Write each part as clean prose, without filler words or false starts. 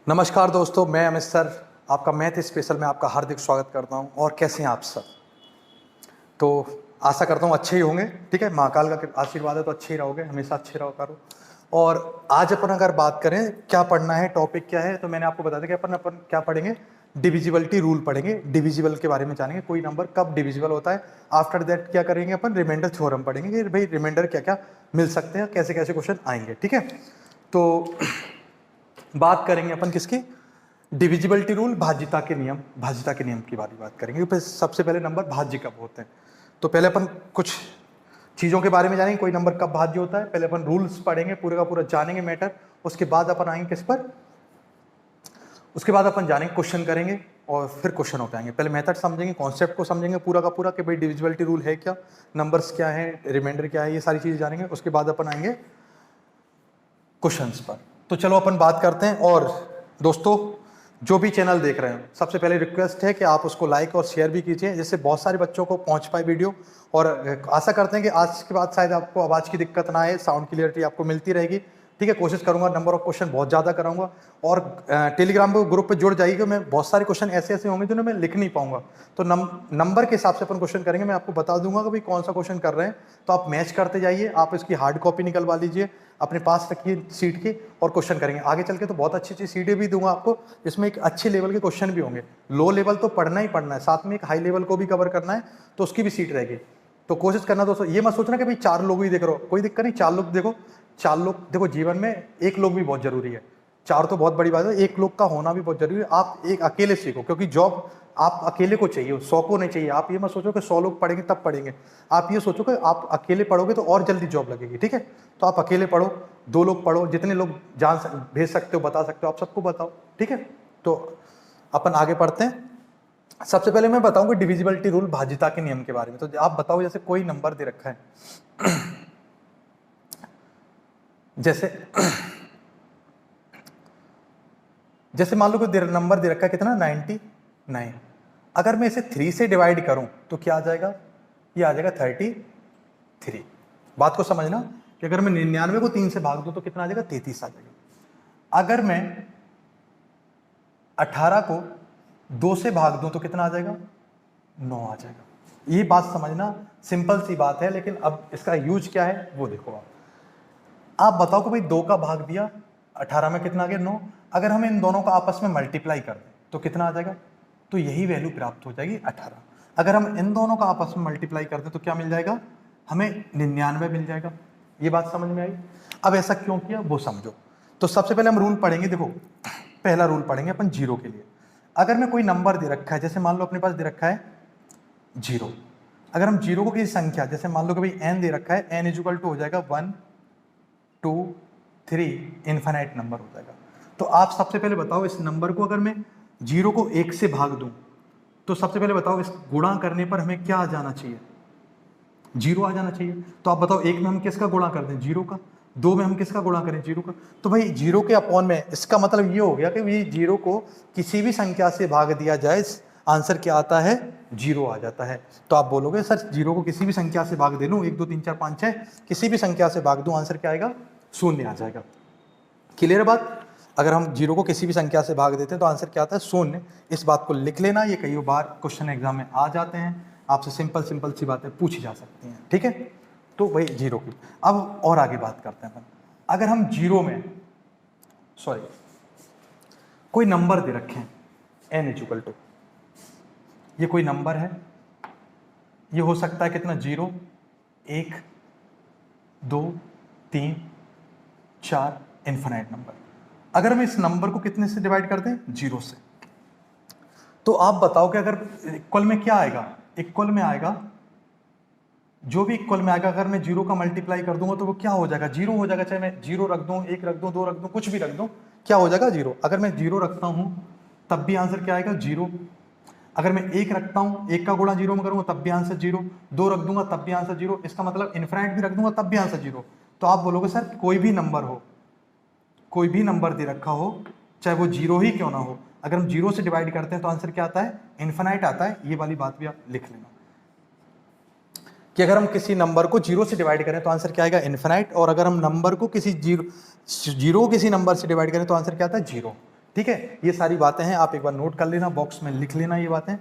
नमस्कार दोस्तों, मैं अमित सर आपका मैथ स्पेशल में आपका हार्दिक स्वागत करता हूं। और कैसे हैं आप सब? तो आशा करता हूं अच्छे ही होंगे। ठीक है, महाकाल का आशीर्वाद है तो अच्छे ही रहोगे, हमेशा अच्छे रहो करो। और आज अपन अगर बात करें क्या पढ़ना है, टॉपिक क्या है, तो मैंने आपको बता दिया कि अपन क्या पढ़ेंगे, डिविजिबिलिटी रूल पढ़ेंगे। डिविजिबल के बारे में जानेंगे, कोई नंबर कब डिविजिबल होता है। आफ्टर दैट क्या करेंगे, अपन रिमाइंडर थ्योरम पढ़ेंगे कि भाई रिमाइंडर क्या क्या मिल सकते हैं, कैसे कैसे क्वेश्चन आएंगे। ठीक है, तो बात करेंगे अपन किसकी, डिविजिबिलिटी रूल, भाज्यता के नियम। भाज्यता के नियम की बात करेंगे। फिर सबसे पहले नंबर भाज्य कब होते हैं, तो पहले अपन कुछ चीज़ों के बारे में जानेंगे, कोई नंबर कब भाज्य होता है। पहले अपन रूल्स पढ़ेंगे, पूरे का पूरा जानेंगे मैटर। उसके बाद अपन आएंगे किस पर, उसके बाद अपन जानेंगे क्वेश्चन करेंगे और फिर क्वेश्चन होते आएंगे। पहले मेथड समझेंगे, कॉन्सेप्ट को समझेंगे पूरा का पूरा कि भाई डिविजिबिलिटी रूल है क्या, नंबर्स क्या है, रिमाइंडर क्या है, ये सारी चीज़ें जानेंगे। उसके बाद अपन आएंगे क्वेश्चंस पर। तो चलो अपन बात करते हैं। और दोस्तों जो भी चैनल देख रहे हैं, सबसे पहले रिक्वेस्ट है कि आप उसको लाइक और शेयर भी कीजिए, जिससे बहुत सारे बच्चों को पहुंच पाए वीडियो। और आशा करते हैं कि आज के बाद शायद आपको आवाज़ की दिक्कत ना आए, साउंड क्लियरिटी आपको मिलती रहेगी। ठीक है, कोशिश करूंगा, नंबर ऑफ क्वेश्चन बहुत ज़्यादा कराऊंगा। और टेलीग्राम ग्रुप पे जुड़ जाइएगा, मैं बहुत सारे क्वेश्चन ऐसे ऐसे होंगे जिन्हें मैं लिख नहीं पाऊंगा, तो नंबर के हिसाब से अपन क्वेश्चन करेंगे। मैं आपको बता दूंगा कि भाई कौन सा क्वेश्चन कर रहे हैं, तो आप मैच करते जाइए। आप इसकी हार्ड कॉपी निकलवा लीजिए, अपने पास रखिए सीट की, और क्वेश्चन करेंगे। आगे चल के तो बहुत अच्छी अच्छी सीटें भी दूंगा आपको, जिसमें एक अच्छे लेवल के क्वेश्चन भी होंगे। लो लेवल तो पढ़ना ही पढ़ना है, साथ में एक हाई लेवल को भी कवर करना है, तो उसकी भी सीट रहेगी। तो कोशिश करना दोस्तों, ये मत सोचना कि भाई 4 लोग ही देख रहे हो, कोई दिक्कत नहीं, 4 लोग देखो। 4 लोग देखो, जीवन में एक लोग भी बहुत जरूरी है। 4 तो बहुत बड़ी बात है, एक लोग का होना भी बहुत जरूरी है। आप एक अकेले सीखो, क्योंकि जॉब आप अकेले को चाहिए, 100 को नहीं चाहिए। आप ये मत सोचो कि 100 लोग पढ़ेंगे तब पढ़ेंगे। आप ये सोचो कि आप अकेले पढ़ोगे तो और जल्दी जॉब लगेगी। ठीक है, तो आप अकेले पढ़ो, 2 लोग पढ़ो, जितने लोग भेज सकते हो, बता सकते हो, आप सबको बताओ। ठीक है, तो अपन आगे पढ़ते हैं। सबसे पहले मैं बताऊंगा डिविजिबिलिटी रूल, भाज्यता के नियम के बारे में। तो आप बताओ, जैसे कोई नंबर दे रखा है, जैसे मान लो कोई नंबर दे रखा है कितना, 99। अगर मैं इसे 3 से डिवाइड करूं तो क्या आ जाएगा, ये आ जाएगा 33। बात को समझना कि अगर मैं 99 को 3 से भाग दूं तो कितना आ जाएगा, 33 आ जाएगा। अगर मैं 18 को 2 से भाग दूं तो कितना आ जाएगा, 9 आ जाएगा। ये बात समझना, सिंपल सी बात है, लेकिन अब इसका यूज क्या है वो देखो। आप बताओ कि भाई 2 का भाग दिया, 18 में कितना आ गया, 9। अगर हम इन दोनों का आपस में मल्टीप्लाई कर दें तो कितना आ जाएगा, तो यही वैल्यू प्राप्त हो जाएगी, 18। अगर हम इन दोनों का आपस में मल्टीप्लाई कर दें तो क्या मिल जाएगा, हमें 99 मिल जाएगा। ये बात समझ में आई? अब ऐसा क्यों किया वो समझो। तो सबसे पहले हम रूल पढ़ेंगे। देखो, पहला रूल पढ़ेंगे अपन जीरो के लिए। अगर मैं कोई नंबर दे रखा है, जैसे मान लो अपने पास दे रखा है 0। अगर हम जीरो को किसी संख्या, जैसे मान लो कि भाई n दे रखा है, n इक्वल टू हो जाएगा 1 2 3, इन्फिनाइट नंबर हो जाएगा। तो आप सबसे पहले बताओ, इस नंबर को अगर मैं 0 को 1 से भाग दूं तो सबसे पहले बताओ, इस गुणा करने पर हमें क्या आ जाना चाहिए, 0 आ जाना चाहिए। तो आप बताओ, 1 में हम किसका गुणा कर दें, 0 का। 2 में हम किसका गुणा करें, 0 का। तो भाई 0 के अपॉन में, इसका मतलब ये हो गया कि भाई 0 को किसी भी संख्या से भाग दिया जाए, आंसर क्या आता है, 0 आ जाता है। तो आप बोलोगे सर 0 को किसी भी संख्या से भाग दे लूँ, 1 2 3 4 5 6, किसी भी संख्या से भाग दूं, आंसर क्या आएगा, 0 आ जाएगा। क्लियर बात? अगर हम 0 को किसी भी संख्या से भाग देते हैं तो आंसर क्या आता है, 0। इस बात को लिख लेना, ये कई बार क्वेश्चन एग्जाम में आ जाते हैं, आपसे सिंपल सी बातें पूछी जा सकती हैं। ठीक है, तो वही 0 की। अब और आगे बात करते हैं अपन। अगर हम 0 में कोई नंबर दे रखे हैं n इक्वल टू, ये कोई नंबर है, ये हो सकता है कितना, 0 1 2 3 4, इन्फिनाइट नंबर। अगर हम इस नंबर को कितने से डिवाइड कर दें, 0 से, तो आप बताओ कि अगर इक्वल में क्या आएगा, इक्वल में आएगा, जो भी इक्वल में आएगा, अगर मैं 0 का मल्टीप्लाई कर दूंगा तो वो क्या हो जाएगा, 0 हो जाएगा। चाहे मैं 0 रख दूं, 1 रख दूं, 2 रख दूं, कुछ भी रख दूं, क्या हो जाएगा, 0। अगर मैं 0 रखता हूं तब भी आंसर क्या आएगा, 0। अगर मैं 1 रखता हूं, 1 का गुणा 0 में करूंगा तब भी आंसर 0। 2 रख दूंगा तब भी आंसर 0। इसका मतलब इनफिनाइट भी रख दूंगा तब भी आंसर 0। तो आप बोलोगे सर कोई भी नंबर हो, कोई भी नंबर दे रखा हो, चाहे वो 0 ही क्यों ना हो, अगर हम 0 से डिवाइड करते हैं तो आंसर क्या आता है, इन्फिनाइट आता है। ये वाली बात भी आप लिख लेना कि अगर हम किसी नंबर को 0 से डिवाइड करें तो आंसर क्या आएगा, इन्फिनाइट। और अगर हम नंबर को किसी जीरो किसी नंबर से डिवाइड करें तो आंसर क्या आता है, 0। ठीक है, ये सारी बातें हैं, आप एक बार नोट कर लेना, बॉक्स में लिख लेना ये बातें।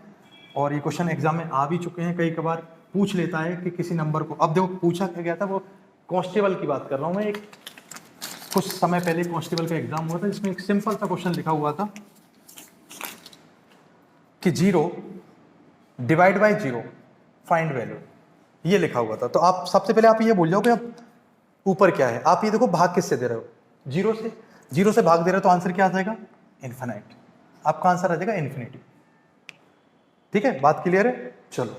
और ये क्वेश्चन एग्जाम में आ भी चुके हैं, कई बार पूछ लेता है कि किसी नंबर को, अब देखो पूछा क्या गया था, वो कांस्टेबल की बात कर रहा हूँ मैं, एक कुछ समय पहले कांस्टेबल का एग्जाम हुआ था, जिसमें एक सिंपल सा क्वेश्चन लिखा हुआ था कि 0 डिवाइड बाय 0 फाइंड वैल्यू, ये लिखा हुआ था। तो आप सबसे पहले आप ये बोल जाओ कि अब ऊपर क्या है, आप ये देखो भाग किससे दे रहे हो, 0 से, 0 से भाग दे रहे हो तो आंसर क्या आ जाएगा, इन्फिनाइट, आपका आंसर आ जाएगा इन्फिनिटी। ठीक है, बात क्लियर है, चलो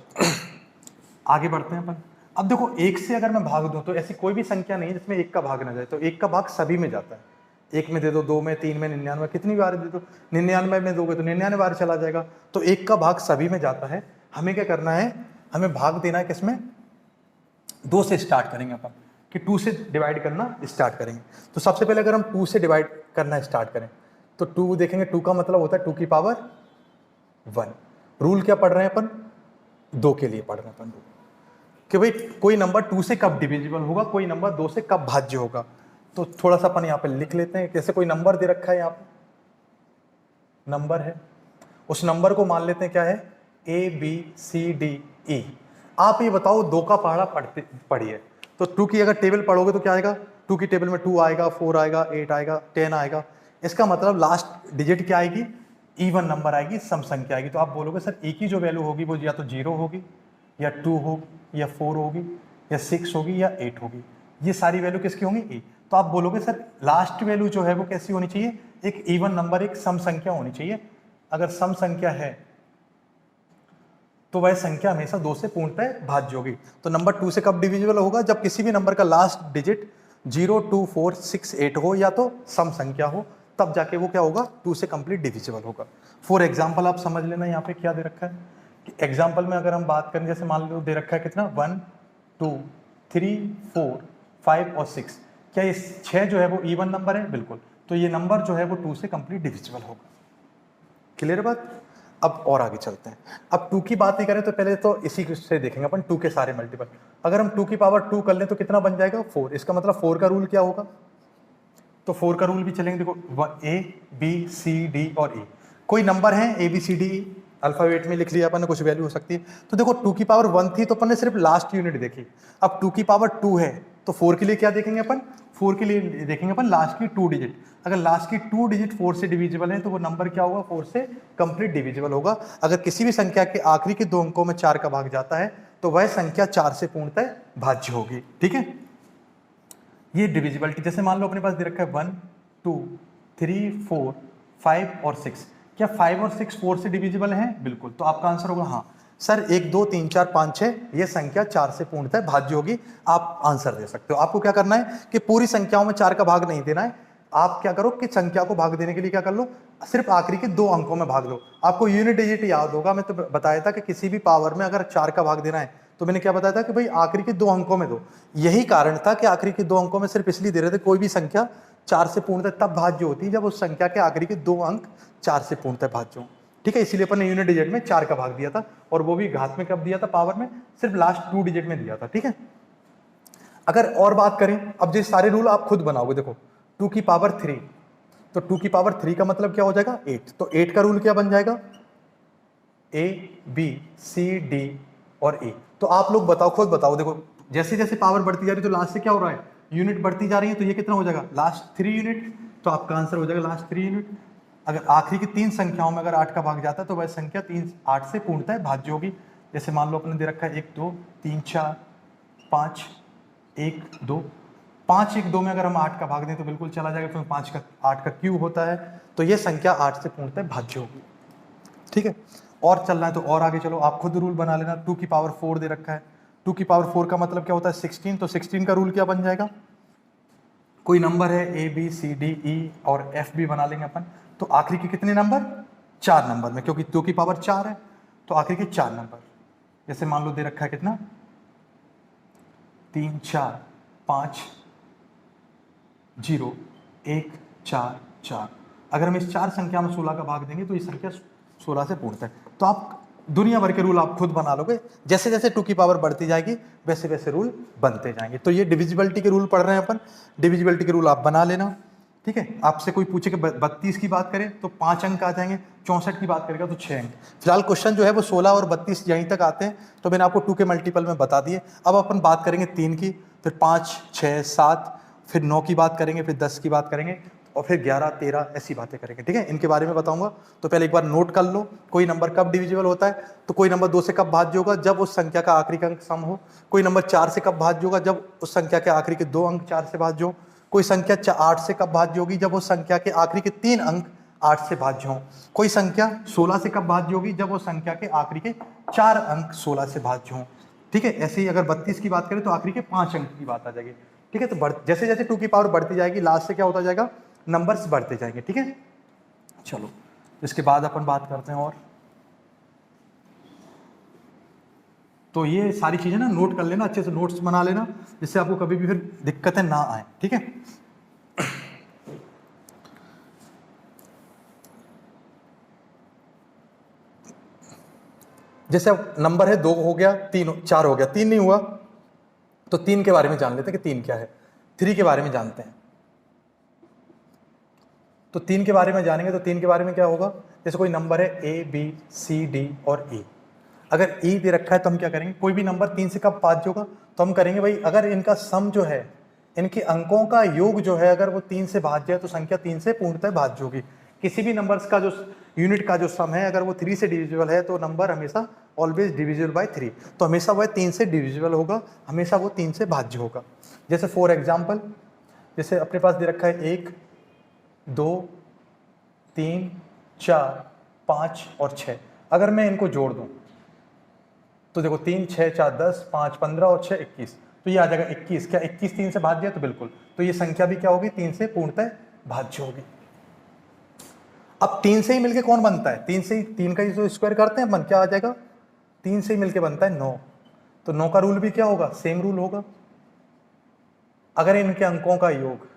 आगे बढ़ते हैं अपन। अब देखो 1 से अगर मैं भाग दूं तो ऐसी कोई भी संख्या नहीं है जिसमें 1 का भाग ना जाए, तो 1 का भाग सभी में जाता है, 1 में दे दो, 2 में, 3 में, 99, कितनी बार दे दो, 99 में दोगे तो 99 बार चला जाएगा, तो 1 का भाग सभी में जाता है। हमें क्या करना है, हमें भाग देना है किसमें, 2 से स्टार्ट करेंगे अपन, कि 2 से डिवाइड करना स्टार्ट करेंगे। तो सबसे पहले अगर हम 2 से डिवाइड करना स्टार्ट करें तो 2 देखेंगे, 2 का मतलब होता है 2 की पावर 1। रूल क्या पढ़ रहे हैं अपन, 2 के लिए पढ़ रहे हैं अपन, कि भाई कोई नंबर 2 से कब डिविजिबल होगा, कोई नंबर 2 से कब भाज्य होगा। तो थोड़ा सा अपन यहाँ पे लिख लेते हैं, जैसे कोई नंबर दे रखा है, यहाँ पे नंबर है, उस नंबर को मान लेते हैं क्या है, ABCDE। आप ये बताओ 2 का पहाड़ा पढ़िए, तो 2 की अगर टेबल पढ़ोगे तो क्या आएगा, 2 की टेबल में 2 आएगा, 4 आएगा, 8 आएगा, 10 आएगा। इसका मतलब लास्ट डिजिट क्या आएगी, इवन नंबर आएगी, सम संख्या आएगी। तो आप बोलोगे सर ए की जो वैल्यू होगी वो या तो 0 होगी, या 2 होगी, या 4 होगी, या 6 होगी, या 8 होगी। ये सारी वैल्यू किसकी होंगी, ए। तो आप बोलोगे सर लास्ट वैल्यू जो है वो कैसी होनी चाहिए, एक इवन नंबर, एक सम संख्या होनी चाहिए। अगर सम संख्या है तो वह संख्या हमेशा 2 से पूर्णतः भाज्य होगी। तो नंबर 2 से कब डिविजिबल होगा, जब किसी भी नंबर का लास्ट डिजिट 0, 2, 4, 6, 8 हो, या तो सम संख्या हो, तब जाके वो क्या होगा, 2 से कंप्लीट डिविजिबल होगा। फॉर एग्जाम्पल आप समझ लेना, यहाँ पे क्या दे रखा है कि एग्जाम्पल में अगर हम बात करें, जैसे मान लो दे रखा है कितना, 1, 2, 3, 4, 5 और 6। क्या ये 6 जो है वो इवन नंबर है, बिल्कुल। तो ये नंबर जो है वो 2 से कंप्लीट डिविजिबल होगा। क्लियर बात। अब और आगे चलते हैं। अब 2 की बात नहीं करें तो पहले तो इसी से देखेंगे अपन 2 के सारे मल्टीपल। अगर हम 2 की पावर 2 कर लें तो कितना बन जाएगा, 4। इसका मतलब 4 का रूल क्या होगा, तो 4 का रूल भी चलेंगे। देखो ABCD और E, कोई नंबर है ABCD, अल्फाबेट में लिख लिया अपन ने, कुछ वैल्यू हो सकती है। तो देखो 2 की पावर 1 थी तो अपन ने सिर्फ लास्ट यूनिट देखी। अब 2 की पावर 2 है तो 4 के लिए क्या देखेंगे अपन, 4 के लिए देखेंगे अपन लास्ट की 2 डिजिट। अगर लास्ट की 2 डिजिट 4 से डिविजिबल है तो वो नंबर क्या होगा, 4 से कंप्लीट डिविजिबल होगा। अगर किसी भी संख्या के आखिरी के 2 अंकों में 4 का भाग जाता है तो वह संख्या 4 से पूर्णतः भाज्य होगी। ठीक है, ये डिविजिबिलिटी। जैसे मान लो अपने पास दे रखा है 1, 2, 3, 4, 5 और 6। क्या 5 और 6 4 से डिविजिबल हैं, बिल्कुल। तो आपका आंसर होगा हाँ सर, 1, 2, 3, 4, 5, 6 ये संख्या 4 से पूर्णतः भाज्य होगी। आप आंसर दे सकते हो। आपको क्या करना है कि पूरी संख्याओं में 4 का भाग नहीं देना है। आप क्या करो कि संख्या को भाग देने के लिए क्या कर लो, सिर्फ आखिरी के 2 अंकों में भाग लो। आपको यूनिट डिजिट याद होगा, मैं तो बताया था कि किसी भी पावर में अगर 4 का भाग देना है तो मैंने क्या बताया था कि भाई आखिरी के 2 अंकों में दो। यही कारण था कि आखिरी के 2 अंकों में सिर्फ इसलिए दे रहे थे, कोई भी संख्या 4 से पूर्णतः तब भाज्य होती है जब उस संख्या के आखिरी के 2 अंक 4 से पूर्णतः भाज्य हो। ठीक है, इसीलिए अपन ने यूनिट डिजिट में 4 का भाग दिया था, और वो भी घात में कब दिया था, पावर में सिर्फ लास्ट 2 डिजिट में दिया था। ठीक है, अगर और बात करें, अब ये सारे रूल आप खुद बनाओगे। देखो 2 की पावर 3, तो 2 की पावर 3 का मतलब क्या हो जाएगा, 8। तो 8 का रूल क्या बन जाएगा, ABCD और E। तो आप लोग बताओ, खुद बताओ। देखो जैसे जैसे पावर बढ़ती जा रही है तो लास्ट से क्या हो रहा है, यूनिट बढ़ती जा रही है। तो ये कितना हो जाएगा, लास्ट 3 यूनिट। तो आपका आंसर हो जाएगा लास्ट 3 यूनिट। अगर आखिरी की 3 संख्याओं में अगर 8 का भाग जाता है तो वह संख्या 8 से पूर्णतः भाज्य होगी। जैसे मान लो अपने दे रखा है 1, 2, 3, 4, 5, 1, 2, 5, 1, 2 में अगर हम 8 का भाग दें तो बिल्कुल चला जाएगा, क्योंकि 5 का 8 का क्यूब होता है। तो ये संख्या 8 से पूर्णतः भाज्य होगी। ठीक है, और चलना है तो और आगे चलो, आप खुद रूल बना लेना। 2 की पावर 4 दे रखा है, 2 की पावर 4 का मतलब क्या होता है, 16। तो 16 का रूल क्या बन जाएगा, कोई नंबर है ABCDE और F भी बना लेंगे अपन। तो आखिरी के कितने नंबर, 4 नंबर में, क्योंकि 2 की पावर 4 है तो आखिरी के 4 नंबर। जैसे मान लो दे रखा है कितना, 3, 4, 5, 0, 1, 4, 4। अगर हम इस 4 संख्या में 16 का भाग देंगे तो ये संख्या 16 से पूर्णतः है। तो आप दुनिया भर के रूल आप खुद बना लोगे। जैसे जैसे 2 की पावर बढ़ती जाएगी वैसे वैसे रूल बनते जाएंगे। तो ये डिविजिबिलिटी के रूल पढ़ रहे हैं अपन, डिविजिबिलिटी के रूल आप बना लेना ठीक है, आपसे कोई पूछे कि 32 की बात करें तो 5 अंक आ जाएंगे, 64 की बात करेगा तो 6 अंक। फिलहाल क्वेश्चन जो है वो 16 और 32 यहीं तक आते हैं, तो मैंने आपको 2 के मल्टीपल में बता दिए। अब अपन बात करेंगे 3 की, फिर 5, 6, 7, फिर 9 की बात करेंगे, फिर 10 की बात करेंगे, और फिर 11, 13 ऐसी बातें करेंगे। ठीक है, इनके बारे में बताऊंगा। तो पहले एक बार नोट कर लो, कोई नंबर कब डिविजिबल होता है, तो कोई नंबर 2 से कब भाज्य होगा, जब उस संख्या का आखिरी का अंक सम हो। कोई नंबर 4 से कब भाज्य होगा, जब उस संख्या के आखिरी के 2 अंक 4 से भाज्य हो। कोई संख्या 8 से कब भाज्य होगी, जब उस संख्या के आखिरी के 3 अंक 8 से भाज्य हो। कोई संख्या 16 से कब भाज्य होगी, जब उस संख्या के आखिरी के 4 अंक 16 से भाज्य हो। ठीक है, ऐसे ही अगर 32 की बात करें तो आखिरी के 5 अंक की बात आ जाएगी। ठीक है, तो जैसे जैसे 2 की पावर बढ़ती जाएगी, लास्ट से क्या होता जाएगा, नंबर्स बढ़ते जाएंगे। ठीक है, चलो इसके बाद अपन बात करते हैं। और तो ये सारी चीजें ना नोट कर लेना, अच्छे से नोट्स बना लेना, जिससे आपको कभी भी फिर दिक्कतें ना आए। ठीक है, जैसे नंबर है 2 हो गया, 3, 4 हो गया, 3 नहीं हुआ तो 3 के बारे में जान लेते हैं कि 3 क्या है। 3 के बारे में जानते हैं, तो 3 के बारे में जानेंगे तो 3 के बारे में क्या होगा, जैसे कोई नंबर है A, B, C, D और E। अगर E दे रखा है तो हम क्या करेंगे, कोई भी नंबर 3 से कब भाज्य होगा, तो हम करेंगे भाई अगर इनका सम जो है, इनके अंकों का योग जो है, अगर वो 3 से भाज्य है तो संख्या 3 से पूर्णतः भाज्य होगी। किसी भी नंबर्स का जो यूनिट का जो सम है, अगर वो 3 से डिविजिबल है तो नंबर हमेशा ऑलवेज डिविजिबल बाय 3, तो हमेशा वह 3 से डिविजिबल होगा, हमेशा वो 3 से भाज्य होगा। जैसे फॉर एग्जाम्पल, जैसे अपने पास दे रखा है 1, 2, 3, 4, 5 और 6। अगर मैं इनको जोड़ दूं तो देखो 3, 6, 4, 10, 5, 15 और 6, 21, तो ये आ जाएगा 21। क्या 21 3 से भाज्य है, तो बिल्कुल, तो ये संख्या भी क्या होगी, 3 से पूर्णतः भाज्य होगी। अब 3 से ही मिलके कौन बनता है, 3 से ही, 3 का ही जो स्क्वायर करते हैं अपन, क्या आ जाएगा, 3 से ही मिलके बनता है 9। तो 9 का रूल भी क्या होगा, सेम रूल होगा। अगर इनके अंकों का योग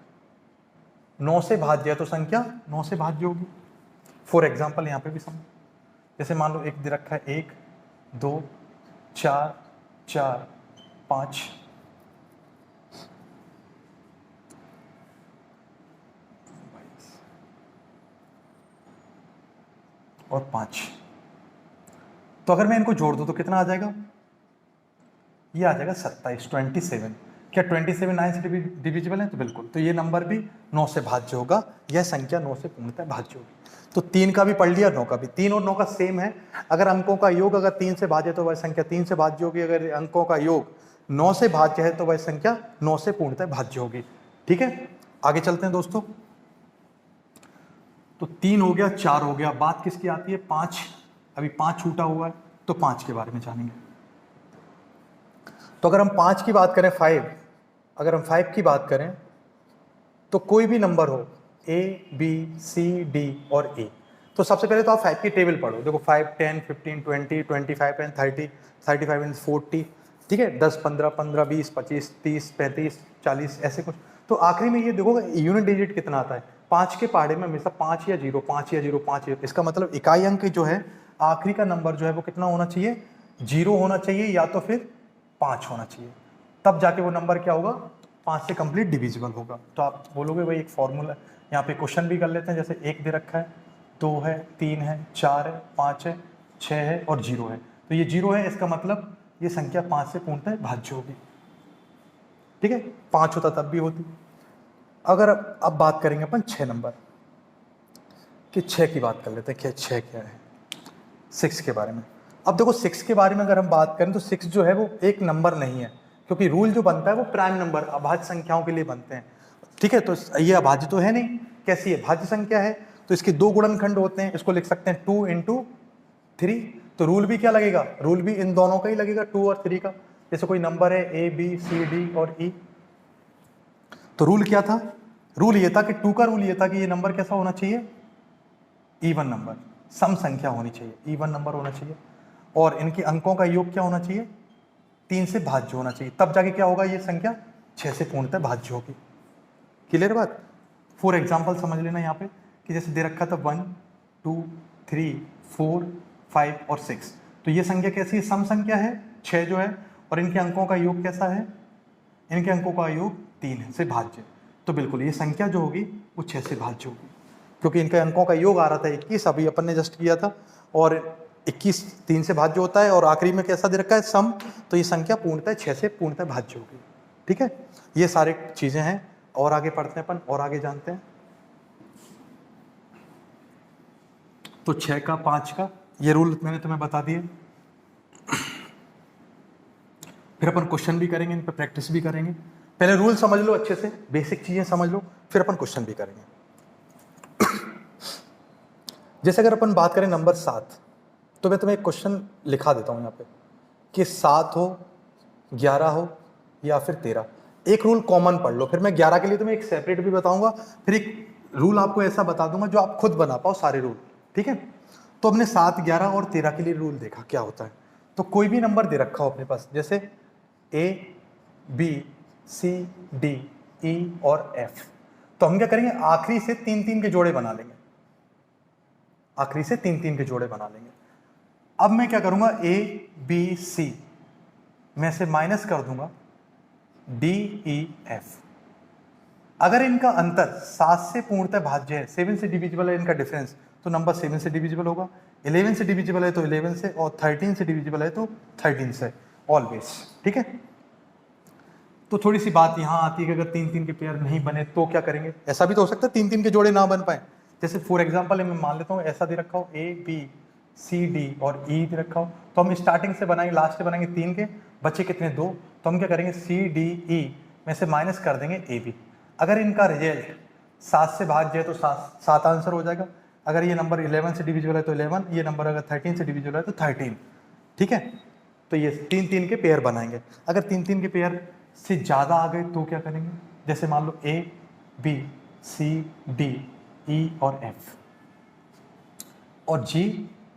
9 से भाज्य है तो संख्या 9 से भाज्य होगी। फॉर एग्जाम्पल यहाँ पे भी समझ, जैसे मान लो एक दे रखा है 1, 2, 4, 4, 5, और 5, तो अगर मैं इनको जोड़ दूं तो कितना आ जाएगा, ये आ जाएगा 27, 27। क्या 27 9 से डिविजिबल है, तो बिल्कुल, तो ये नंबर भी 9 से भाज्य होगा, यह संख्या 9 से पूर्णतः भाज्य होगी। तो 3 का भी पढ़ लिया, 9 का भी। 3 और 9 का सेम है, अगर अंकों का योग अगर 3 से भाज्य तो वह संख्या 3 से भाज्य होगी, अगर अंकों का योग 9 से भाज्य है तो वह संख्या 9 से पूर्णतः भाज्य होगी। ठीक है, आगे चलते हैं दोस्तों। तो 3 हो गया, 4 हो गया, बात किसकी आती है, 5। अभी 5 छूटा हुआ है, तो 5 के बारे में जानेंगे। तो अगर हम 5 की बात करें, 5, अगर हम 5 की बात करें तो कोई भी नंबर हो A, B, C, D और E, तो सबसे पहले तो आप 5 की टेबल पढ़ो। देखो 5, 10, 15, 20, 25 एंड 30, 35 एंड 40, ठीक है, 10, 15, 15, 20, 25, 30, 35, 40 ऐसे कुछ। तो आखिरी में ये देखो यूनिट डिजिट कितना आता है, 5 के पहाड़े में हमेशा 5 या 0, 5 या 0, 5 या, इसका मतलब इकाई अंक जो है, आखिरी का नंबर जो है वो कितना होना चाहिए, 0 होना चाहिए या तो फिर 5 होना चाहिए, तब जाके वो नंबर क्या होगा, 5 से कंप्लीट डिविजिबल होगा। तो आप बोलोगे भाई एक फॉर्मूला, यहाँ पे क्वेश्चन भी कर लेते हैं। जैसे 1 दे रखा है, 2 है, 3 है, 4 है, 5 है, 6 है और 0 है, तो ये 0 है, इसका मतलब ये संख्या 5 से पूर्णतः भाज्य होगी। ठीक है, 5 होता तब भी होती। अगर अब बात करेंगे अपन 6 नंबर कि 6 की बात कर लेते हैं कि 6 क्या है, 6 के बारे में। अब देखो 6 के बारे में अगर हम बात करें तो 6 जो है वो एक नंबर नहीं है, क्योंकि रूल जो बनता है वो प्राइम नंबर अभाज्य संख्याओं के लिए बनते हैं। ठीक है, तो ये अभाज्य तो है नहीं, कैसी है, भाज्य संख्या है, तो इसके 2 गुणनखंड होते हैं, इसको लिख सकते हैं 2 × 3। तो रूल भी क्या लगेगा, रूल भी इन दोनों का ही लगेगा, 2 और 3 का। जैसे कोई नंबर है A, B, C, D और E, तो रूल क्या था, रूल ये था कि 2 का रूल ये था कि ये नंबर कैसा होना चाहिए, इवन नंबर, सम संख्या होनी चाहिए, इवन नंबर होना चाहिए, और इनके अंकों का योग क्या होना चाहिए, 3 से भाज्य होना चाहिए, तब जाके क्या होगा, ये संख्या 6 से पूर्णतः भाज्य होगी। क्लियर बात। फॉर एग्जाम्पल समझ लेना यहाँ पे कि जैसे दे रखा था 1, 2, 3, 4, 5 और 6, तो ये संख्या कैसी है, सम संख्या है 6 जो है, और इनके अंकों का योग कैसा है, इनके अंकों का योग 3 से भाज्य। तो बिल्कुल ये संख्या जो होगी वो 6 से भाज्य होगी, क्योंकि इनके अंकों का योग आ रहा था 21, अभी अपन ने जस्ट किया था, और 21 3 से भाज्य होता है, और आखिरी में कैसा दे रखा है सम, तो ये संख्या पूर्णतः 6 से पूर्णतः भाज्य होगी। ठीक है, ये सारी चीजें हैं, और आगे पढ़ते हैं अपन और आगे जानते हैं। तो 6 का 5 का ये रूल मैंने तुम्हें बता दिए। फिर अपन क्वेश्चन भी करेंगे, इन पर प्रैक्टिस भी करेंगे। पहले रूल समझ लो अच्छे से, बेसिक चीजें समझ लो, फिर अपन क्वेश्चन भी करेंगे। जैसे अगर अपन बात करें नंबर 7, तो मैं तुम्हें एक क्वेश्चन लिखा देता हूं यहाँ पे कि 7 हो, 11 हो या फिर 13। एक रूल कॉमन पढ़ लो, फिर मैं 11 के लिए तुम्हें एक सेपरेट भी बताऊंगा, फिर एक रूल आपको ऐसा बता दूंगा जो आप खुद बना पाओ सारे रूल। ठीक है, तो हमने 7, 11 और 13 के लिए रूल देखा क्या होता है। तो कोई भी नंबर दे रखा हो अपने पास, जैसे A, B, C, D, E और F, तो हम क्या करेंगे, आखिरी से 3-3 के जोड़े बना लेंगे, आखिरी से 3-3 के जोड़े बना लेंगे। अब मैं क्या करूंगा, A, B, C में से माइनस कर दूंगा D, E, F। अगर इनका अंतर 7 से पूर्णतः भाज्य है, 7 से डिविजिबल है इनका डिफरेंस, तो नंबर 7 से डिविजिबल होगा। 11 से डिविजिबल है तो 11 से, और 13 से डिविजिबल है तो 13 से, ऑलवेज। ठीक है, तो थोड़ी सी बात यहाँ आती है कि अगर 3-3 के पेयर नहीं बने तो क्या करेंगे। ऐसा भी तो हो सकता है 3-3 के जोड़े ना बन पाए, जैसे फॉर एग्जाम्पल मैं मान लेता हूँ ऐसा दे रखा हो A, B, C, D और E दे रखा हो, तो हम स्टार्टिंग से बनाएंगे, लास्ट से बनाएंगे 3 के, बच्चे कितने 2, तो हम क्या करेंगे C, D, E में से माइनस कर देंगे A, B। अगर इनका रिजल्ट 7 से भाज्य है तो 7 आंसर हो जाएगा। अगर ये नंबर 11 से डिविजिबल है तो 11, ये नंबर अगर 13 से डिविजिबल है तो 13। ठीक है, तो ये 3-3 के पेयर बनाएंगे। अगर 3-3 के पेयर से ज़्यादा आ गए तो क्या करेंगे, जैसे मान लो A, B, C, D, E और F और G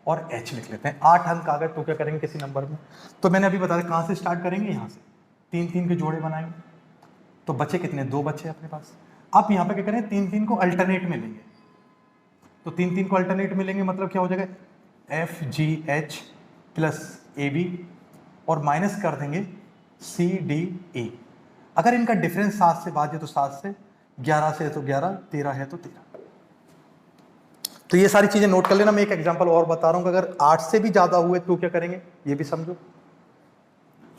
और H लिख लेते हैं। 8 अंक आ गए तो क्या करेंगे किसी नंबर में, तो मैंने अभी बताया कहाँ से स्टार्ट करेंगे, यहाँ से 3-3 के जोड़े बनाएंगे, तो बचे कितने 2 बचे अपने पास। अब यहाँ पे क्या करें, 3-3 को अल्टरनेट में लेंगे, तो 3-3 को अल्टरनेट में लेंगे मतलब क्या हो जाएगा, F, G, H plus AB और माइनस कर देंगे C, D, E। अगर इनका डिफरेंस 7 से भाज्य तो 7 से, 11 से है तो 11, 13 है तो 13। तो ये सारी चीजें नोट कर लेना। मैं एक एग्जांपल और बता रहा हूं कि अगर 8 से भी ज्यादा हुए तो क्या करेंगे, ये भी समझो।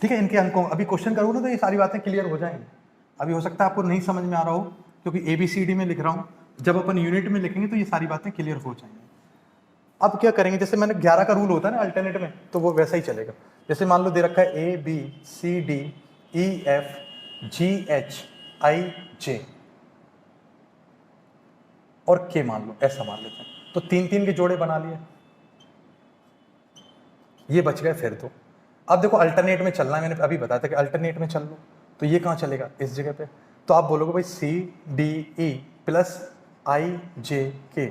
ठीक है, इनके अंकों, अभी क्वेश्चन करूँ ना तो ये सारी बातें क्लियर हो जाएंगी। अभी हो सकता है आपको नहीं समझ में आ रहा हो क्योंकि ABCD में लिख रहा हूँ, जब अपन यूनिट में लिखेंगे तो ये सारी बातें क्लियर हो जाएंगी। अब क्या करेंगे, जैसे मैंने 11 का रूल होता है ना अल्टरनेट में, तो वो वैसा ही चलेगा। जैसे मान लो दे रखा है A, B, C, D, E, F, G, H, I, J और K मान लो, ऐसा मान लेते हैं। तो 3-3 के जोड़े बना लिए, ये बच गए फिर तो। अब देखो अल्टरनेट में चलना है, मैंने अभी बताया था कि अल्टरनेट में चल लो, तो ये कहाँ चलेगा, इस जगह पे। तो आप बोलोगे भाई C, D, E plus I, J, K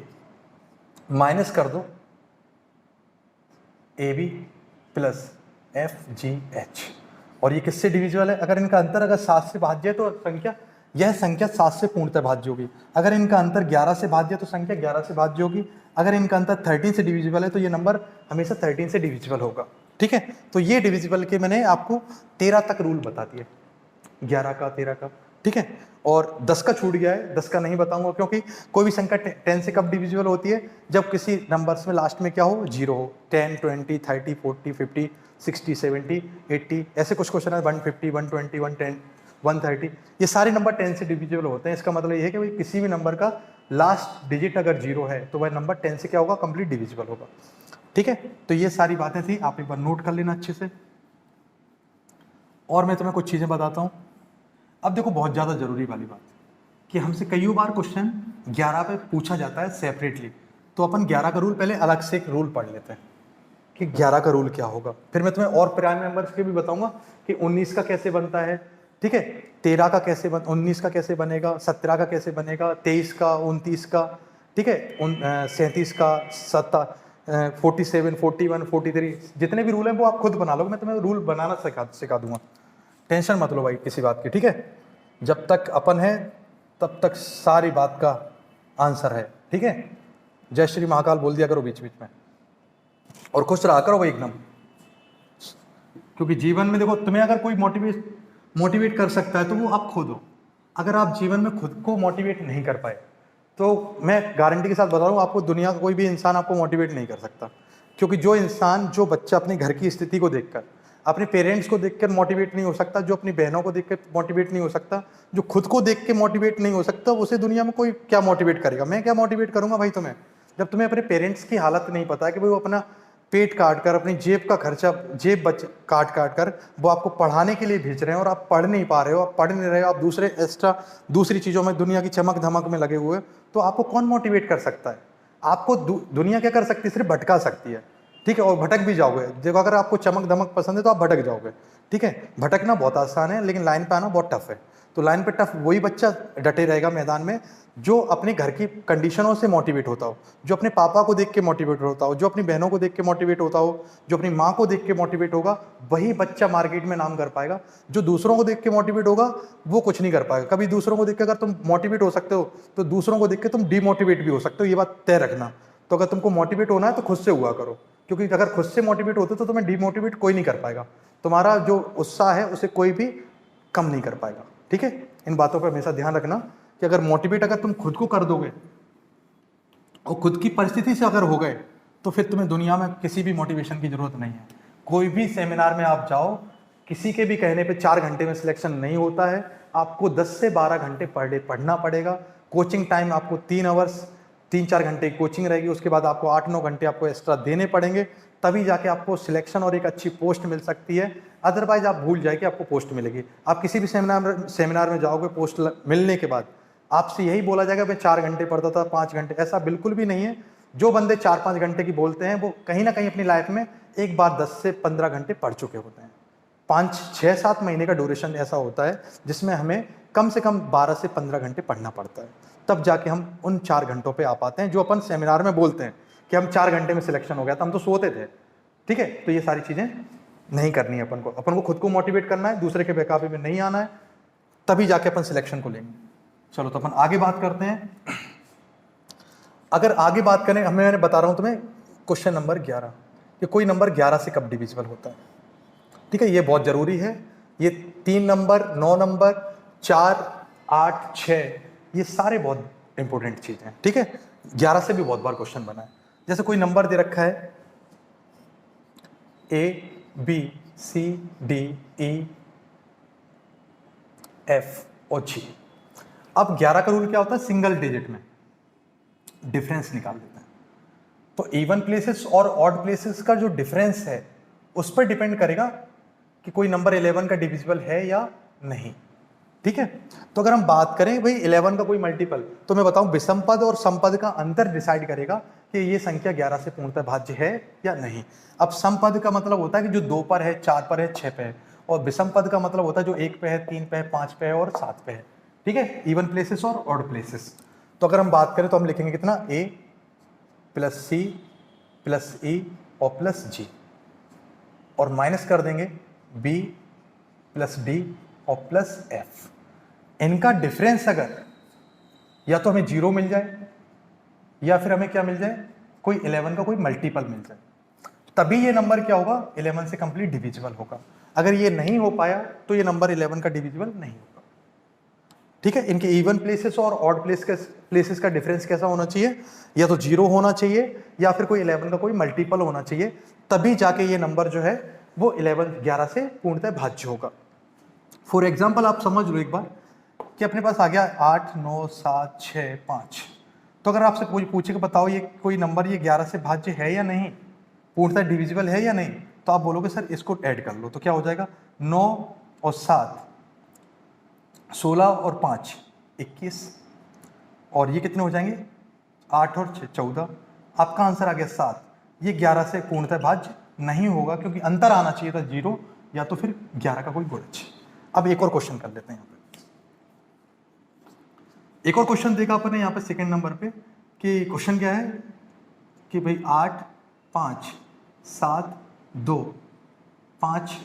minus कर दो AB plus F, G, H, और ये किससे डिविजिबल है, अगर इनका अंतर अगर 7 से भाज्य है तो संख्या, यह संख्या 7 से पूर्णतः भाज्य होगी। अगर इनका अंतर 11 से भाज्य है तो संख्या 11 से भाज्य होगी। अगर इनका अंतर 13 से डिविजिबल है तो ये नंबर हमेशा 13 से डिविजिबल होगा। ठीक है, तो ये डिविजिबल के मैंने आपको 13 तक रूल बता दिए, 11 का, 13 का। ठीक है, और 10 का छूट गया है, 10 का नहीं बताऊंगा क्योंकि कोई भी संख्या 10 से कब डिविजिबल होती है, जब किसी नंबर्स में लास्ट में क्या हो, 0 हो। 10, 20, 30, 40, 50, 60, 70, 80, ऐसे कुछ क्वेश्चन है, 150, 120, 110, 130, ये सारे नंबर 10 से डिविजिबल होते हैं। इसका मतलब ये है कि भाई किसी भी नंबर का लास्ट डिजिट अगर 0 है तो वह नंबर 10 से क्या होगा, कंप्लीट डिविजिबल होगा। ठीक है, तो ये सारी बातें थी, आप एक बार नोट कर लेना अच्छे से। और मैं तुम्हें कुछ चीज़ें बताता हूँ। अब देखो बहुत ज़्यादा जरूरी वाली बात कि हमसे कई बार क्वेश्चन 11 पे पूछा जाता है सेपरेटली, तो अपन 11 का रूल पहले अलग से एक रूल पढ़ लेते हैं कि 11 का रूल क्या होगा। फिर मैं तुम्हें और प्राइम नंबर्स के भी बताऊंगा कि 19 का कैसे बनता है। ठीक है, 13 का कैसे 19 का कैसे बनेगा, 17 का कैसे बनेगा, 23 का, 29 का, ठीक है, 37 का, 47, 41, 43, जितने भी रूल हैं वो आप खुद बना लो, मैं तुम्हें रूल बनाना सिखा दूंगा। टेंशन मत लो भाई किसी बात की। ठीक है, जब तक अपन है तब तक सारी बात का आंसर है। ठीक है, जय श्री महाकाल बोल दिया करो बीच बीच में, और खुश रहा करो भाई एकदम, क्योंकि जीवन में देखो तुम्हें अगर कोई मोटिवेट कर सकता है तो वो आप खुद हो। अगर आप जीवन में खुद को मोटिवेट नहीं कर पाए तो मैं गारंटी के साथ बता रहा हूँ, आपको दुनिया का कोई भी इंसान आपको मोटिवेट नहीं कर सकता। क्योंकि जो बच्चा अपने घर की स्थिति को देखकर, अपने पेरेंट्स को देखकर मोटिवेट नहीं हो सकता, जो अपनी बहनों को देखकर मोटिवेट नहीं हो सकता, जो खुद को देख के मोटिवेट नहीं हो सकता, उसे दुनिया में कोई क्या मोटिवेट करेगा। मैं क्या मोटिवेट करूंगा भाई तुम्हें, जब तुम्हें अपने पेरेंट्स की हालत नहीं पता है कि भाई वो अपना पेट काट कर, अपनी जेब का खर्चा, जेब बच काट काट कर वो आपको पढ़ाने के लिए भेज रहे हैं और आप पढ़ नहीं पा रहे हो, आप पढ़ नहीं रहे हो, आप दूसरे एक्स्ट्रा दूसरी चीज़ों में, दुनिया की चमक धमक में लगे हुए, तो आपको कौन मोटिवेट कर सकता है। आपको दुनिया क्या कर सकती है, सिर्फ भटका सकती है। ठीक है, और भटक भी जाओगे। देखो, अगर आपको चमक धमक पसंद है तो आप भटक जाओगे। ठीक है, भटकना बहुत आसान है, लेकिन लाइन पे आना बहुत टफ है। तो लाइन पे टफ वही बच्चा डटे रहेगा मैदान में जो अपने घर की कंडीशनों से मोटिवेट होता हो, जो अपने पापा को देख के मोटिवेट होता हो, जो अपनी बहनों को देख के मोटिवेट होता हो, जो अपनी माँ को देख के मोटिवेट होगा, वही बच्चा मार्केट में नाम कर पाएगा। जो दूसरों को देख के मोटिवेट होगा वो कुछ नहीं कर पाएगा। कभी दूसरों को देख के अगर तुम मोटिवेट हो सकते हो तो दूसरों को देख के तुम डिमोटिवेट भी हो सकते हो, ये बात तय रखना। तो अगर तुमको मोटिवेट होना है तो खुद से हुआ करो, क्योंकि अगर खुद से मोटिवेट होते तो तुम्हें डिमोटिवेट कोई नहीं कर पाएगा। तुम्हारा जो उत्साह है उसे कोई भी कम नहीं कर पाएगा। ठीक है, इन बातों पर हमेशा ध्यान रखना कि अगर मोटिवेट अगर तुम खुद को कर दोगे और खुद की परिस्थिति से अगर हो गए तो फिर तुम्हें दुनिया में किसी भी मोटिवेशन की जरूरत नहीं है। कोई भी सेमिनार में आप जाओ, किसी के भी कहने पे 4 घंटे में सिलेक्शन नहीं होता है। आपको 10 से 12 घंटे पर डे पढ़ना पड़ेगा। कोचिंग टाइम आपको 3 आवर्स, 3-4 घंटे की कोचिंग रहेगी, उसके बाद आपको 8-9 घंटे आपको एक्स्ट्रा देने पड़ेंगे, तभी जाके आपको सिलेक्शन और एक अच्छी पोस्ट मिल सकती है। अदरवाइज आप भूल जाए कि आपको पोस्ट मिलेगी। आप किसी भी सेमिनार में जाओगे, पोस्ट मिलने के बाद आपसे यही बोला जाएगा मैं 4 घंटे पढ़ता था, 5 घंटे, ऐसा बिल्कुल भी नहीं है। जो बंदे 4-5 घंटे की बोलते हैं वो कहीं ना कहीं अपनी लाइफ में एक बार 10 से 15 घंटे पढ़ चुके होते हैं। 5-6-7 महीने का ड्यूरेशन ऐसा होता है जिसमें हमें कम से कम 12 से 15 घंटे पढ़ना पड़ता है, तब जाके हम उन 4 घंटों पे आ पाते हैं। जो अपन सेमिनार में बोलते हैं कि हम 4 घंटे में सिलेक्शन हो गया था, हम तो सोते थे। ठीक है, तो ये सारी चीज़ें नहीं करनी है। अपन को खुद को मोटिवेट करना है, दूसरे के बहकावे में नहीं आना है, तभी जाके अपन सिलेक्शन को लेंगे। चलो, तो अपन आगे बात करते हैं। अगर आगे बात करें, मैंने बता रहा हूं तुम्हें क्वेश्चन नंबर 11 कि कोई नंबर 11 से कब डिविजिबल होता है। ठीक है, ये बहुत जरूरी है। ये 3 नंबर, 9 नंबर, 4, 8, 6, ये सारे बहुत इंपॉर्टेंट चीजें हैं। ठीक है, 11 से भी बहुत बार क्वेश्चन बना है। जैसे कोई नंबर दे रखा है ABCDE F और G। अब 11 का रूल क्या होता है, सिंगल डिजिट में डिफरेंस निकाल देते हैं। तो इवन प्लेसेस और ऑड प्लेसेस का जो डिफरेंस है उस पर डिपेंड करेगा कि कोई नंबर 11 का डिविजिबल है या नहीं। ठीक है, तो अगर हम बात करें भाई 11 का कोई मल्टीपल, तो मैं बताऊं विषम पद और सम पद का अंतर डिसाइड करेगा कि ये संख्या 11 से पूर्णतः भाज्य है या नहीं। अब सम पद का मतलब होता है कि जो 2 पर है, 4 पर है, 6 पे है, और विषम पद का मतलब होता है जो 1 पे है, 3 पे है, 5 पे है और 7 पे है। ठीक है, इवन प्लेसेस और ऑड प्लेसेस। तो अगर हम बात करें तो हम लिखेंगे कितना, A + C + E और +G, और माइनस कर देंगे B + D और +F। इनका डिफरेंस अगर या तो हमें 0 मिल जाए या फिर हमें क्या मिल जाए, कोई 11 का कोई मल्टीपल मिल जाए, तभी ये नंबर क्या होगा, 11 से कंप्लीट डिविजिबल होगा। अगर ये नहीं हो पाया तो ये नंबर 11 का डिविजिबल नहीं होगा। ठीक है, इनके इवन प्लेसेस और ऑड प्लेसेस का डिफरेंस कैसा होना चाहिए, या तो 0 होना चाहिए या फिर कोई 11 का कोई मल्टीपल होना चाहिए, तभी जाके ये नंबर जो है वो 11 से पूर्णतः भाज्य होगा। फॉर एग्जाम्पल आप समझ लो एक बार कि अपने पास आ गया 8, 9, 7, 6, 5। तो अगर आपसे कोई पूछे कि बताओ ये कोई नंबर ये 11 से भाज्य है या नहीं, पूर्णतः डिविजिबल है या नहीं, तो आप बोलोगे सर इसको ऐड कर लो। तो क्या हो जाएगा, 9 और 7 16 और 5 21, और ये कितने हो जाएंगे, 8 और 6 14। आपका आंसर आ गया 7। ये 11 से पूर्णतः भाज्य नहीं होगा, क्योंकि अंतर आना चाहिए था 0 या तो फिर 11 का कोई गुणज। अब एक और क्वेश्चन कर लेते हैं। यहाँ पे एक और क्वेश्चन देखा आपने यहाँ पे सेकंड नंबर पे, कि क्वेश्चन क्या है कि भाई 8, 5, 7, 2, 5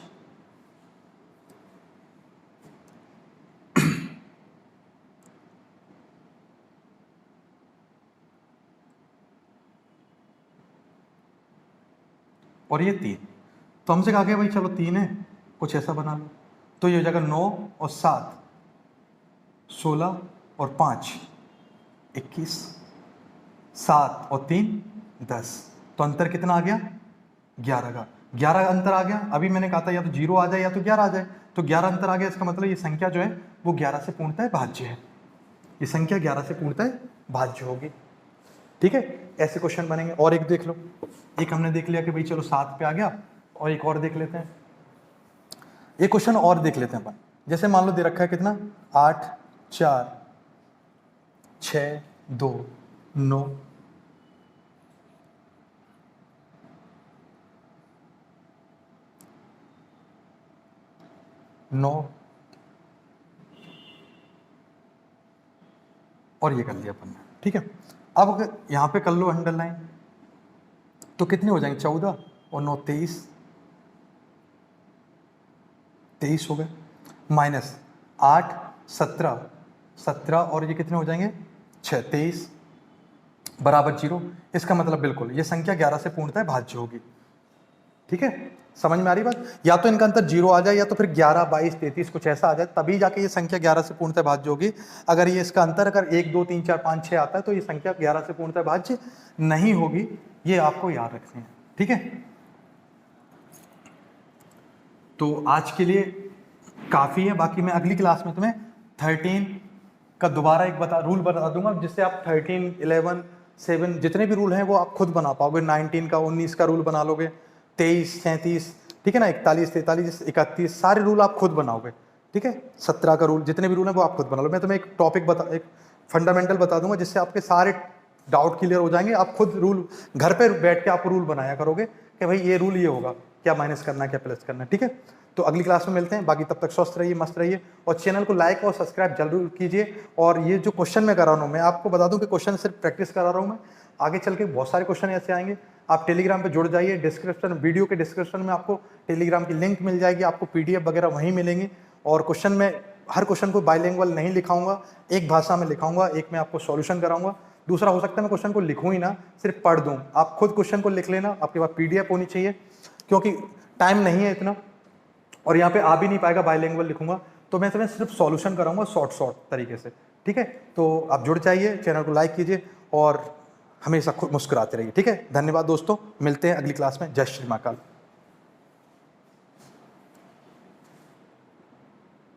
और ये 3। तो हमसे कहा गया भाई चलो 3 है, कुछ ऐसा बना लो। तो ये हो जाएगा 9 और 7 16 और 5 21, 7 और 3 10। तो अंतर कितना आ गया? 11 का। 11 अंतर आ गया। अभी मैंने कहा था या तो 0 आ जाए या तो 11 आ जाए, तो 11 अंतर आ गया। इसका मतलब ये संख्या जो है वो 11 से पूर्णतः भाज्य है। ये संख्या 11 से पूर्णतः भाज्य होगी। ठीक है, ऐसे क्वेश्चन बनेंगे। और एक देख लो, एक हमने देख लिया कि भाई चलो 7 पे आ गया, और एक और देख लेते हैं। एक क्वेश्चन और देख लेते हैं अपन। जैसे मान लो दे रखा है कितना, 8 4 6 2 9, 9 और ये कर लिया अपन ने। ठीक है, अब अगर यहाँ पे कर लो अंडरलाइन, तो कितने हो जाएंगे? 14 और 9 23, 23 हो गए। माइनस 8 17, 17 और ये कितने हो जाएंगे? 6 23 बराबर 0। इसका मतलब बिल्कुल ये संख्या 11 से पूर्णतः भाज्य होगी। ठीक है, समझ में आ रही बात? या तो इनका अंतर 0 आ जाए या तो फिर 11 22 33 कुछ ऐसा आ जाए, तभी जाके ये संख्या 11 से पूर्णतः भाज्य होगी। अगर ये इसका अंतर अगर 1 2 3 4 5 6 आता है तो ये संख्या 11 से पूर्णतः भाज्य नहीं होगी। ये आपको याद रखनी है। ठीक है, तो आज के लिए काफ़ी है। बाकी मैं अगली क्लास में तुम्हें 13 का दोबारा एक रूल बता दूंगा, जिससे आप 13 11 7 जितने भी रूल हैं वो आप खुद बना पाओगे। 19 का 19 का रूल बना लोगे, 23 37, ठीक है ना, 41 43 31 सारे रूल आप खुद बनाओगे। ठीक है, 17 का रूल, जितने भी रूल हैं वो आप खुद बना लो। मैं तुम्हें एक टॉपिक एक फंडामेंटल बता दूंगा, जिससे आपके सारे डाउट क्लियर हो जाएंगे। आप खुद रूल घर पे बैठ के आप रूल बनाया करोगे कि भाई ये रूल ये होगा, क्या माइनस करना है क्या प्लस करना है। ठीक है, तो अगली क्लास में मिलते हैं। बाकी तब तक स्वस्थ रहिए, मस्त रहिए, और चैनल को लाइक और सब्सक्राइब जरूर कीजिए। और ये जो क्वेश्चन मैं करा रहा हूँ, मैं आपको बता दूं कि क्वेश्चन सिर्फ प्रैक्टिस करा रहा हूँ मैं। आगे चल के बहुत सारे क्वेश्चन ऐसे आएंगे। आप टेलीग्राम पे जुड़ जाइए। डिस्क्रिप्शन वीडियो के डिस्क्रिप्शन में आपको टेलीग्राम की लिंक मिल जाएगी, आपको PDF वगैरह वहीं मिलेंगे। और क्वेश्चन में हर क्वेश्चन को बाइलिंगुअल नहीं लिखाऊंगा, एक भाषा में लिखाऊंगा, एक में आपको सॉल्यूशन कराऊंगा। दूसरा हो सकता है मैं क्वेश्चन को लिखूं ही ना, सिर्फ पढ़ दूं। आप खुद क्वेश्चन को लिख लेना, आपके पास PDF होनी चाहिए, क्योंकि टाइम नहीं है इतना, और यहाँ पे आ भी नहीं पाएगा बाइलिंगुअल लिखूंगा। तो मैं तुम्हें सिर्फ सॉल्यूशन कराऊंगा शॉर्ट तरीके से। ठीक है, तो आप जुड़ जाइए, चैनल को लाइक कीजिए और हमेशा खुद मुस्कुराते रहिए। ठीक है, धन्यवाद दोस्तों, मिलते हैं अगली क्लास में। जय श्री महाकाल।